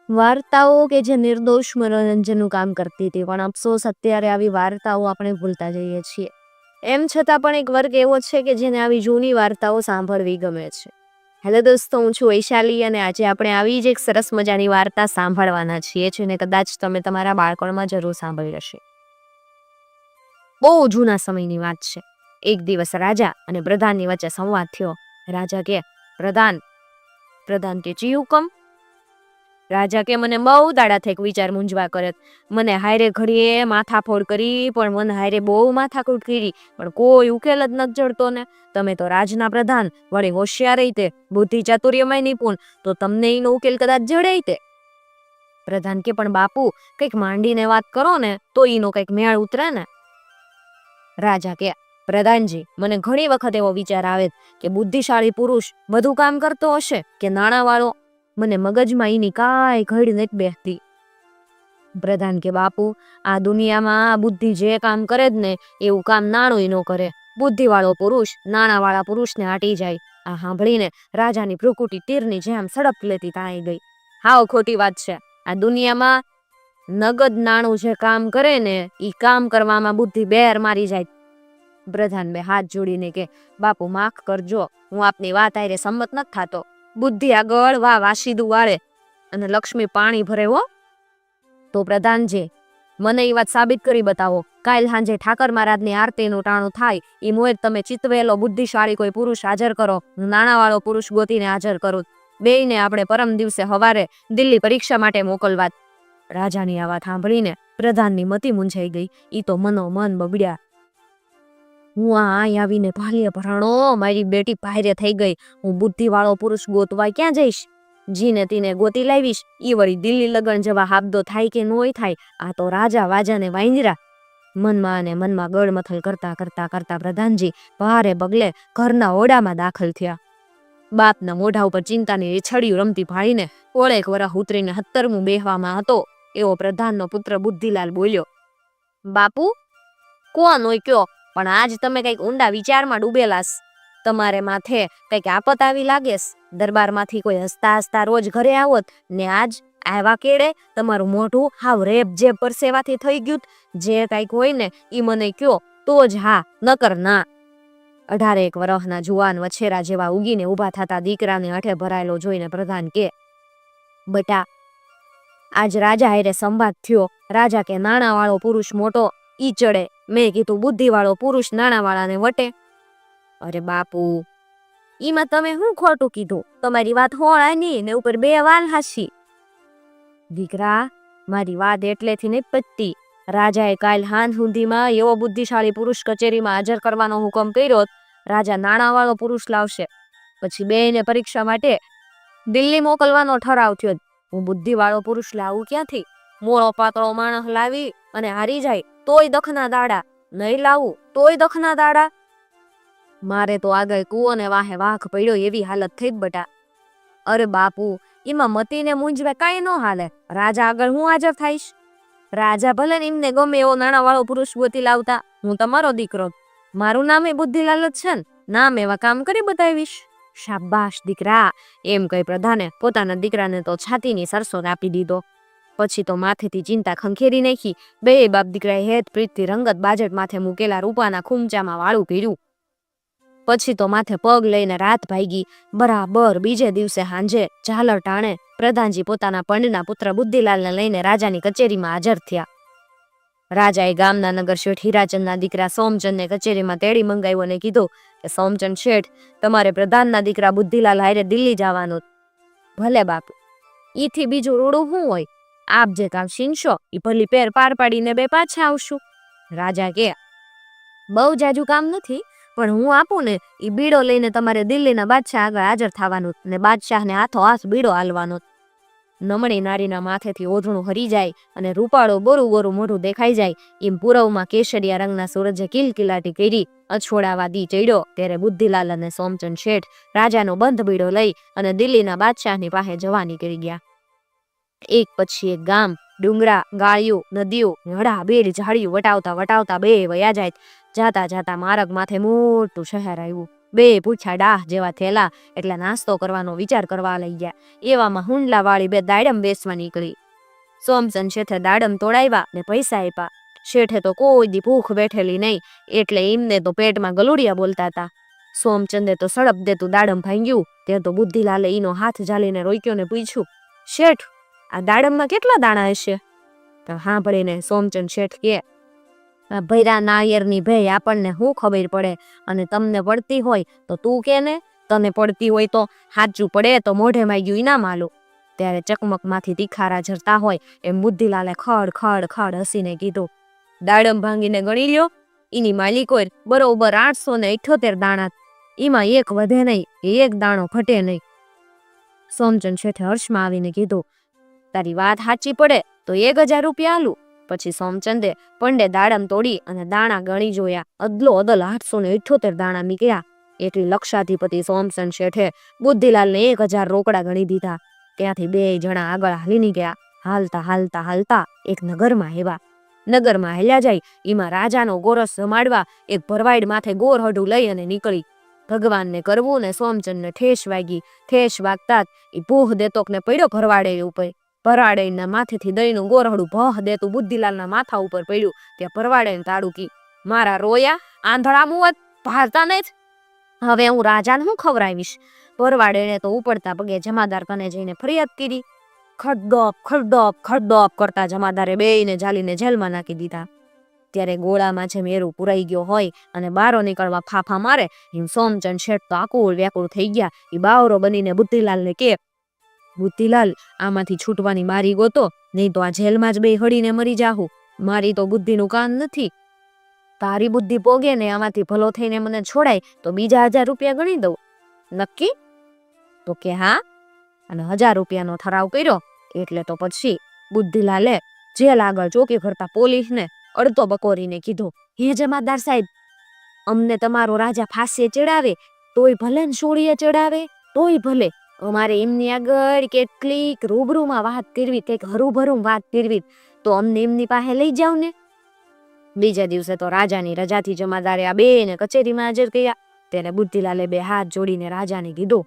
વાર્તાઓ કે જે નિર્દોષ મનોરંજનનું કામ કરતી હતી, પણ અફસોસ અત્યારે આવી વાર્તાઓ આપણે ભૂલતા જઈએ છીએ. એમ છતાં પણ એક વર્ગ એવો છે કે જેને આવી જૂની વાર્તાઓ સાંભળવી ગમે છે. હેલો દોસ્તો, હું છું વૈશાલી અને આજે આપણે આવી જ એક સરસ મજાની વાર્તા સાંભળવાના છીએ જેને કદાચ તમે તમારા બાળપણમાં જરૂર સાંભળી હશે. બહુ જૂના સમયની વાત છે. એક દિવસ રાજા અને પ્રધાનની વચ્ચે સંવાદ થયો. રાજા કે પ્રધાન કે જી હુકમ. રાજા કે મને બહુ દાડા થેક વિચાર મૂંઝવા કરે. મને હારે ઘડીએ માથાફોડ કરી પણ મને હારે બહુ માથાકૂટ કરી પણ કોઈ ઉકેલ જ નથી જડતો ને. તમે તો રાજના પ્રધાન, વળી હોશિયાર તે, બુદ્ધિ ચાતુર્યમાં નિપુણ, તો તમને એનો ઉકેલ કદાચ જડે તે. પ્રધાન કે પણ બાપુ કંઈક માંડીને વાત કરો ને તો એનો કંઈક મેળ ઉતરે ને. રાજા કે પ્રધાનજી, મને ઘણી વખત એવો વિચાર આવે કે બુદ્ધિશાળી પુરુષ બધું કામ કરતો હશે કે નાણાવાળો. મને મગજમાં એની કાંઈ ઘડી નથી બેસતી. પ્રધાન કે બાપુ, આ દુનિયામાં બુદ્ધિ જે કામ કરે જ ને એવું કામ નાણું ન કરે. બુદ્ધિવાળો પુરુષ નાણાવાળા પુરુષને આટી જાય. આ સાંભળીને રાજાની ભ્રુકુટી તીરની જેમ સડપ લેતી તાઈ ગઈ. હાવ ખોટી વાત છે. આ દુનિયામાં નગદ નાણું જે કામ કરે ને એ કામ કરવામાં બુદ્ધિ બેર મારી જાય. પ્રધાન બે હાથ જોડીને કે બાપુ માફ કરજો, હું આપની વાત આરે સંમત નથી થતો. બુદ્ધિ આગળ વાસીદું વાળે અને લક્ષ્મી પાણી ભરે હો. તો પ્રધાનજી, મને એ વાત સાબિત કરી બતાવો. કાલ સાંજે ઠાકર મહારાજની આરતીનું ટાણું થાય એ મોએ તમે ચિતવેલો બુદ્ધિશાળી કોઈ પુરુષ હાજર કરો, નાણાવાળો પુરુષ ગોતીને હાજર કરું. બેયને આપણે પરમ દિવસે હવારે દિલ્હી પરીક્ષા માટે મોકલવા. રાજાની આ વાત સાંભળીને પ્રધાનની મતી મૂંઝાઈ ગઈ. ઈ તો મન બગડ્યા. હું અહીં આવીને ભાલીએ ભરાણો, મારી બેટી પાયરે થઈ ગઈ. હું બુદ્ધિવાળો પુરુષ ગોતવા ક્યાં જઈશ? જીને તીને ગોતી લાવીશ. ઈ વળી દિલ્હી લગન જવા હાબદો થાય કે નોય થાય. આ તો રાજા વાજાને વાંદરા. મનમાં ગળમથલ કરતા પ્રધાનજી ભારે પગલે ઘરના ઓરડામાં દાખલ થયા. બાપના મોઢા ઉપર ચિંતાની છડિયું રમતી ભાળીને ઓળેક વરહ ઉતરીને 17મું બેહવામાં હતો એવો પ્રધાનનો પુત્ર બુદ્ધિલાલ બોલ્યો. બાપુ, કોણ હોય કયો, પણ આજ તમે કંઈક ઊંડા વિચારમાં ડૂબેલાસ. તમારે માથે કંઈક આપત આવી લાગેસ. દરબારમાંથી કોઈ હસતા રોજ ઘરે આવત ને આજ આવા કેડે તમારું મોઢું હાવ રેપ જે પરસેવાથી થઈ ગયું. જે કંઈક હોય ને એ મને કયો તો જ હા, નકર ના. 18 વર્ષના જુવાન વછેરા જેવા ઉગીને ઊભા થતા દીકરાને હઠે ભરાયેલો જોઈને પ્રધાન કે બટા, આજ રાજા હારે સંવાદ થયો. રાજા કે નાણાવાળો પુરુષ મોટો ઈ ચડે. મેં કીધું બુદ્ધિવાળો પુરુષ નાણાવાળાને વટે. અરે બાપુ, ઈમાં તમે શું ખોટું કીધું? તમારી વાત હોળાની ને ઉપર બે વાલ હાસી. દીકરા, મારી વાત એટલેથી નહીં પતતી. રાજાએ કાલ હાંજ સુધીમાં એવો બુદ્ધિશાળી પુરુષ કચેરીમાં હાજર કરવાનો હુકમ કર્યો. રાજા નાણાવાળો પુરુષ લાવશે. પછી બેયને પરીક્ષા માટે દિલ્હી મોકલવાનો ઠરાવ થયો. હું બુદ્ધિવાળો પુરુષ લાવું ક્યાંથી? મોળો પાતળો માણસ લાવી અને હારી જાય તોય દખના દાડા, નહીં લાવું તોય દખના દાડા. મારે તો આગળ કૂવોને વાહે વાઘ પડ્યો એવી હાલત થઈ જ બટા. અરે બાપુ, એમાં મતીને મૂંઝવે કાંઈ ન હાલે. રાજા આગળ હું હાજર થઈશ? રાજા ભલે ને એમને ગમે એવો નાણાવાળો પુરુષ ગોતી લાવતા. હું તમારો દીકરો, મારું નામ એ બુદ્ધિલાલ જ છે ને. નામ એવા કામ કરી બતાવીશ. શાબાશ દીકરા, એમ કહી પ્રધાને પોતાના દીકરાને તો છાતીની સરસો આપી દીધો. પછી તો માથેથી ચિંતા ખંખેરી નાખી. બે બાપ દીકરાએ હેત પ્રીતથી રંગત બાજટ માથે મૂકેલા રૂપાના ખૂમચામાં વાળું કર્યું. પછી તો માથે પગ લઈને રાત ભાગી. બરાબર બીજે દિવસે હાંજે ઝાલર ટાણે પ્રધાનજી પોતાના પંડના પુત્ર બુદ્ધિલાલને લઈને રાજાની કચેરીમાં હાજર થયા. રાજાએ ગામના નગર શેઠ હીરાચંદના દીકરા સોમચંદને કચેરીમાં તેડી મંગાવ્યો અને કીધું કે સોમચંદ શેઠ, તમારે પ્રધાનના દીકરા બુદ્ધિલાલ હારે દિલ્હી જવાનું. ભલે બાપુ, ઈથી બીજું રૂડું શું હોય? આપ જે કામ શીનશો એ ભલી પેર પાર પાડીને બે પાછા આવશું. રાજા કે બહુ જાજુ કામ નથી, પણ હું આપું ને એ બીડો લઈને તમારે દિલ્હીના બાદશાહ આગળ હાજર થવાનું ને બાદશાહને હાથો હાથ બીડો હાલવાનો. નમણી નારીના માથેથી ઓઢણું હરી જાય અને રૂપાળો ગોરું મોઢું દેખાઈ જાય એમ પૂરવમાં કેસરિયા રંગના સૂરજે કિલકિલાટી કરી અછોડાવા દી ચડ્યો ત્યારે બુદ્ધિલાલ અને સોમચંદ શેઠ રાજાનો બંધ બીડો લઈ અને દિલ્હીના બાદશાહની પાસે જવા નીકળી ગયા. એક પછી એક ગામ, ડુંગરા, ગાળિયું, નદીઓ, હડા બેડ ઝાડિયું વટાવતા બે વયા જાય. જાતા માર્ગ માથે મોટું શહેર આવ્યું. બે પૂછ્યા ડાહ જેવા થેલા એટલે નાસ્તો કરવાનો વિચાર કરવા લઈ ગયા. એવામાં હુંડલા વાળી બે દાડમ વેચવા નીકળી. સોમચંદ શેઠે દાડમ તોડાવ્યા ને પૈસા આપ્યા. શેઠે તો કોઈ દી ભૂખ બેઠેલી નહીં એટલે એમને તો પેટમાં ગલુડિયા બોલતા હતા. સોમચંદે તો સડપ દેતું દાડમ ભાંગ્યું. તે તો બુદ્ધિલાલે એનો હાથ ઝાલીને રોક્યો ને પૂછ્યું, શેઠ આ દાડમમાં કેટલા દાણા હશે? તો સાંભળીને સોમચંદ શેઠ કે, ભૈરા નાયરની ભાઈ આપણને શું ખબર પડે, અને તમને પડતી હોય તો તું કે ને, તને પડતી હોય તો સાચું પડે તો મોઢે માંગ્યું ઇનામ આલું. ત્યારે ચકમકમાંથી તીખારા ઝરતા હોય એમ બુદ્ધિલાલે ખડ ખડ ખડ હસીને કીધું, દાડમ ભાંગીને ગણી લ્યો, એની માલિકોએ બરોબર 878 દાણા, એમાં એક વધે નહીં, એક દાણો ઘટે નહીં. સોમચંદ શેઠે હર્ષમાં આવીને કીધું, તારી વાત સાચી પડે તો 1000 રૂપિયા આલું. પછી સોમચંદે પંડે દાડમ તોડી અને દાણા ગણી જોયા. અદલો અદલ 878 દાણા નીકળ્યા. એટલી લક્ષાધિપતિ સોમચંદ શેઠે બુદ્ધિલાલને 1000 રોકડા ગણી દીધા. ત્યાંથી બે જણા આગળ હાલી નીકળ્યા. હાલતા હાલતા હાલતા એક નગરમાં આવ્યા. નગરમાં હેલ્યા જાય એમાં રાજાનો ગોરસ જમાડવા એક ભરવાડ માથે ગોરહડું લઈ અને નીકળી. ભગવાનને કરવું ને સોમચંદને ઠેસ વાગી. ઠેસ વાગતા જ એ ભૂહ દેતોક ને પડ્યો ભરવાડે ઉપર. ભરવાડેના માથેથી દહીંનું ગોરહડું ભહ દેતું બુદ્ધિલાલના માથા ઉપર પડ્યું. ત્યાં ભરવાડે તાડુકી, મારા રોયા આંધળા મુવત ભારતા ને જ હવે હું રાજાને હું ખવરાવીશ. ભરવાડેને તો ઉપડતા પગે જમાદાર કને જઈને ફરિયાદ કરી. ખડદોપ ખડદોપ ખડદોપ કરતા જમાદારે બેયને જાલીને જેલમાં નાખી દીધા. ત્યારે ગોળામાં જે મેરું પુરાઈ ગયો હોય અને બારો નીકળવા ફાફા મારે એમ સોમચંદ શેઠ તો આકુળ વ્યાકુળ થઈ ગયા. એ બાવરો બનીને બુદ્ધિલાલને કે, બુદ્ધિલાલ આમાંથી છૂટવાની મારી ગોતો, નહીં તો આ જેલમાં જ બે હળીને મરી જાહું. મારી તો બુદ્ધિનું કાન નથી. તારી બુદ્ધિ પોગે ને આમાંથી ભલો થઈને મને છોડાય તો બીજા 1000 રૂપિયા ગણી દઉં. નક્કી? તો કે હા. અને 1000 રૂપિયાનો ઠરાવ કર્યો. એટલે તો પછી બુદ્ધિલાલે જેલ આગળ ચોકી કરતા પોલીસને અડતો બકોરીને કીધું, હે જમાદાર સાહેબ, અમને તમારો રાજા ફાંસીએ ચડાવે તોય ભલે ને સોળીએ ચડાવે તોય ભલે, અમારે એમની આગળ કેટલીક રૂબરૂમાં વાત કરવી, કંઈક હરુભરું વાત કરવી તો અમને એમની પાસે લઈ જાવ ને. બીજા દિવસે તો રાજાની રજાથી જમાદારે આ બેને કચેરીમાં હાજર કર્યા. તેને બુદ્ધિલાલે બે હાથ જોડીને રાજાને કીધું,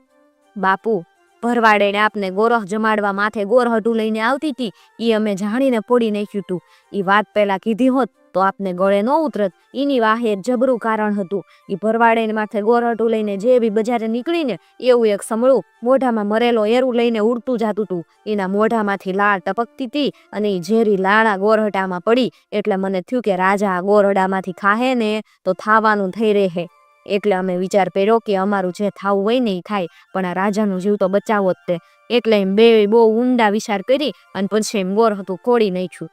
બાપુ, ભરવાડેને આપને ગોરહ જમાડવા માથે ગોરહટું લઈને આવતી હતી, એ અમે જાણીને ફોડી નાખ્યું હતું. એ વાત પહેલા કીધી હોત તો આપને ગળે ન ઉતરત. એની વાહે જબરું કારણ હતું. એ ભરવાડેને માથે ગોરહટું લઈને જે બી બજારે નીકળીને એવું એક સમળું મોઢામાં મરેલો એરું લઈને ઉડતું જતું હતું. એના મોઢામાંથી લાળ ટપકતી હતી અને એ ઝેરી લાળા ગોરહટામાં પડી. એટલે મને થયું કે રાજા આ ગોરહડામાંથી ખાહે ને તો થાવાનું થઈ રહે. એટલે અમે વિચાર કર્યો કે અમારું જે થાવું હોય ને એ થાય, પણ આ રાજાનું જીવ તો બચાવો જ તે. એટલે એમ બે બહુ ઊંડા વિચાર કરી અને પછી એમ ગોરહટું ખોડી નાખ્યું.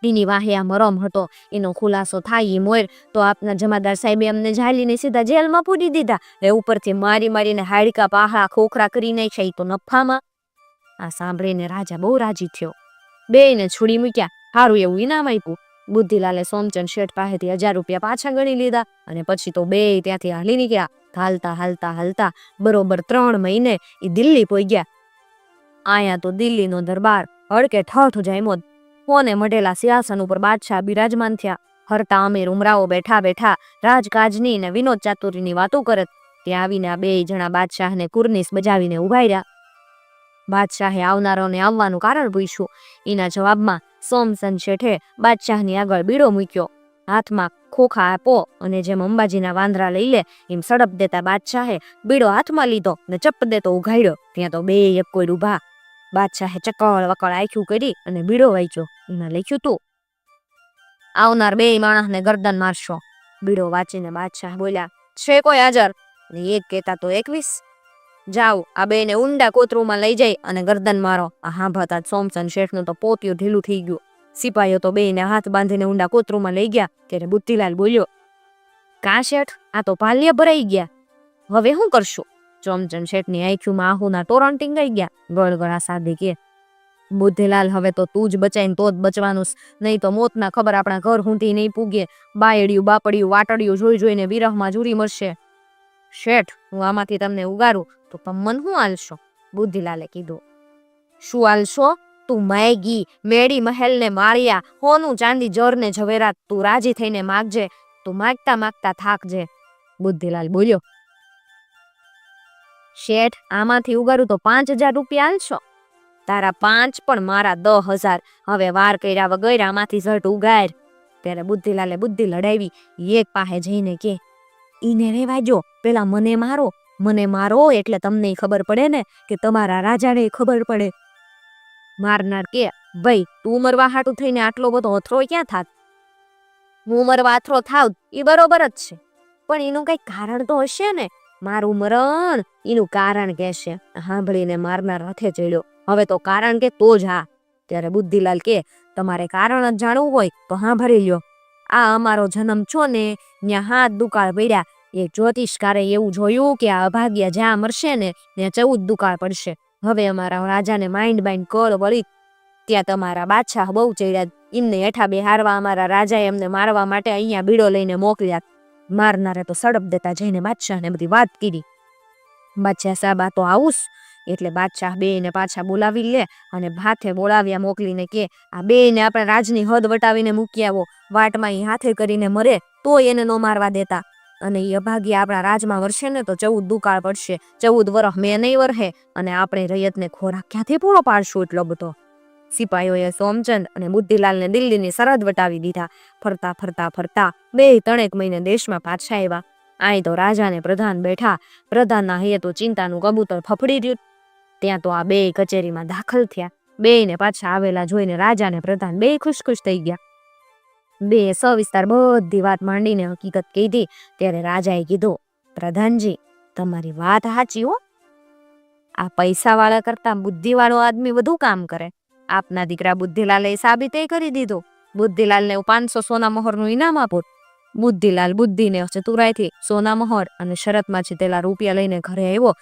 એની વાહે આ મરમ હતો. એનો ખુલાસો થાય એ મોર તો આપના જમાદાર સાહેબે અમને ઝાલીને સીધા જેલમાં પૂરી દીધા. એ ઉપરથી મારી મારીને હાડકા પાહા ખોખરા કરી નાખ્યા. તો નફામાં. આ સાંભળીને રાજા બહુ રાજી થયો. બેયને છોડી મૂક્યા. સારું એવું ઇનામ આપ્યું. બુદ્ધિલાલે સોમચંદ શેઠ પાસેથી 1000 રૂપિયા પાછા ગણી લીધા અને પછી તો બે ત્યાંથી હાલી નીકળ્યા. હાલતા હાલતા હાલતા બરોબર 3 મહિને એ દિલ્હી પહોંચ્યા. આયા તો દિલ્હીનો દરબાર હડકે ઠઠ જામ્યો. કોને મઢેલા સિંહાસન ઉપર બાદશાહ બિરાજમાન થયા. હરતા અમીર ઉમરાઓ બેઠા બેઠા રાજકાજની ને વિનોદ ચાતુરીની વાતો કરત. ત્યાં આવીને આ બે જણા બાદશાહને કુર્નિસ બજાવીને ઉભા રહ્યા. બાદશાહે આવનારોને આવવાનું કારણ પૂછ્યું. એના જવાબમાં સોમચંદ શેઠે બાદશાહની આગળ બીડો મૂક્યો. હાથમાં ખોખા આપો અને જેમ અંબાજીના વાંદરા લઈ લે એમ સડપ દેતા બાદશાહે બીડો હાથમાં લીધો ને ચપ્પ દેતો ઉઘાડ્યો. ત્યાં તો બે એક કોઈ ઉભા. બાદશાહે ચકળ વકળ આંખ્યું કરી અને બીડો વાંચ્યો. એમાં લખ્યું હતું, આવનાર બે માણસને ગરદન મારશો. બીડો વાંચીને બાદશાહ બોલ્યા, છે કોઈ હાજર? એક કહેતા તો 21. જાઓ આ બેને ઊંડા કોતરૂમાં લઈ જાય અને ગરદન મારો. આ સાંભળતા સોમચંદ શેઠનું તો પોતિયું ઢીલું થઈ ગયું. સિપાહીઓ તો બેને હાથ બાંધીને ઊંડા કોતરૂમાં લઈ ગયા. ત્યારે બુદ્ધિલાલ બોલ્યો, કા શેઠ, આ તો પાલ્ય ભરાઈ ગયા, હવે શું કરશું? સોમચંદ શેઠની આંખોમાં આહુના તોરણ ટીંગાઈ ગયા. ગળગળા સાધી કે, બુદ્ધિલાલ, હવે તો તું જ બચાઈને તો જ બચવાનું, નહીં તો મોતના ખબર આપણા ઘર સુધી નહીં પૂગે. બાયડિયું બાપડિયું વાટડિયું જોઈ જોઈને વિરહમાં જુરી મળશે. શેઠ, હું આમાંથી તમને ઉગારું તો તમે મન શું આલશો? બુદ્ધિલાલે કીધું, શું આલશો? તું માયગી મેળી મહેલને માર્યા, હોનું ચાંદી જરને ઝવેરાત તું રાજી થઈને માગજે, તું માગતા માગતા થાકજે. બુદ્ધિલાલ બોલ્યો, શેઠ, આમાંથી ઉગાડું તો 5,000 રૂપિયા આલશો? તારા 5 પણ મારા 10,000. હવે વાર કર્યા વગર આમાંથી ઝટ ઉગાડ. ત્યારે બુદ્ધિલાલે બુદ્ધિ લડાવી. એક પાસે જઈને કે, ઈને રેવા જો, પેલા મને મારો એટલે તમને ખબર પડે ને, કે તમારા રાજાને ખબર પડે. મારનાર કે, ભાઈ તું મરવા હાટું થઈને આટલો બધો અથરો ક્યાં થાત? હું મરવા અથરો થાવ એ બરોબર જ છે, પણ એનું કઈ કારણ તો હશે ને. મારું મરણ એનું કારણ કહેશે. સાંભળીને મારનાર હાથે ચડ્યો. હવે તો કારણ કે તો જ હા. ત્યારે બુદ્ધિલાલ કે, તમારે કારણ જ જાણવું હોય તો સાંભળી લ્યો. આ અમારો જન્મ છો ને ત્યાં હાથ દુકાળ પડ્યા. એ જ્યોતિષકારે એવું જોયું કે આ અભાગ્યા જ્યાં મરશે ને ત્યાં 14 દુકાળ પડશે. હવે અમારા રાજાને માઇન્ડ કળ વળી ત્યાં તમારા બાદશાહ બહુ ચડ્યા. એમને હેઠા બેહારવા અમારા રાજાએ એમને મારવા માટે અહીંયા બીડો લઈને મોકલ્યા. મારનારે તો સડપ દેતા જઈને બાદશાહને બધી વાત કરી. બાદશાહ સાહેબ આ તો આવું એટલે બાદશાહ બેયને પાછા બોલાવી લે અને હાથે બોલાવ્યા મોકલીને કે, આ બેયને આપણે રાજની હદ વટાવીને મૂકી આવો. વાટમાં એ હાથે કરીને મરે તો એને ન મારવા દેતા. અને એ અભાગ્ય આપણા રાજમાં વરસે ને તો 14 દુકાળ પડશે. 14 વર્ષ મેં નહીં વરહે અને આપણે રૈયતને ખોરાક ક્યાંથી પૂરો પાડશું એટલો બધો? સિપાહીઓએ સોમચંદ અને બુદ્ધિલાલને દિલ્હીની સરહદ વટાવી દીધા. ફરતા ફરતા ફરતા 2-3 મહિને દેશમાં પાછા આવ્યા. અહીં તો રાજાને પ્રધાન બેઠા. પ્રધાનના હૈયે તો ચિંતાનું કબૂતર ફફડી રહ્યું. ત્યાં તો આ બે કચેરીમાં દાખલ થયા. બેયને પાછા આવેલા જોઈને રાજાને પ્રધાન બે ખુશ થઈ ગયા. બે સવિસ્તાર બધી વાત માંડીને હકીકત કીધી. ત્યારે રાજાએ કીધું, પ્રધાનજી તમારી વાત સાચી હો. આ પૈસાવાળા કરતા બુદ્ધિવાળો આદમી વધુ કામ કરે. આપના દીકરા બુદ્ધિલાલે સાબિત કરી દીધું. બુદ્ધિલાલને 500 સોના મહોરનું ઇનામ આપો. બુદ્ધિલાલ બુદ્ધિને ચતુરાઈથી સોના મહોર અને શરતમાં જીતેલા રૂપિયા લઈને ઘરે આવ્યો.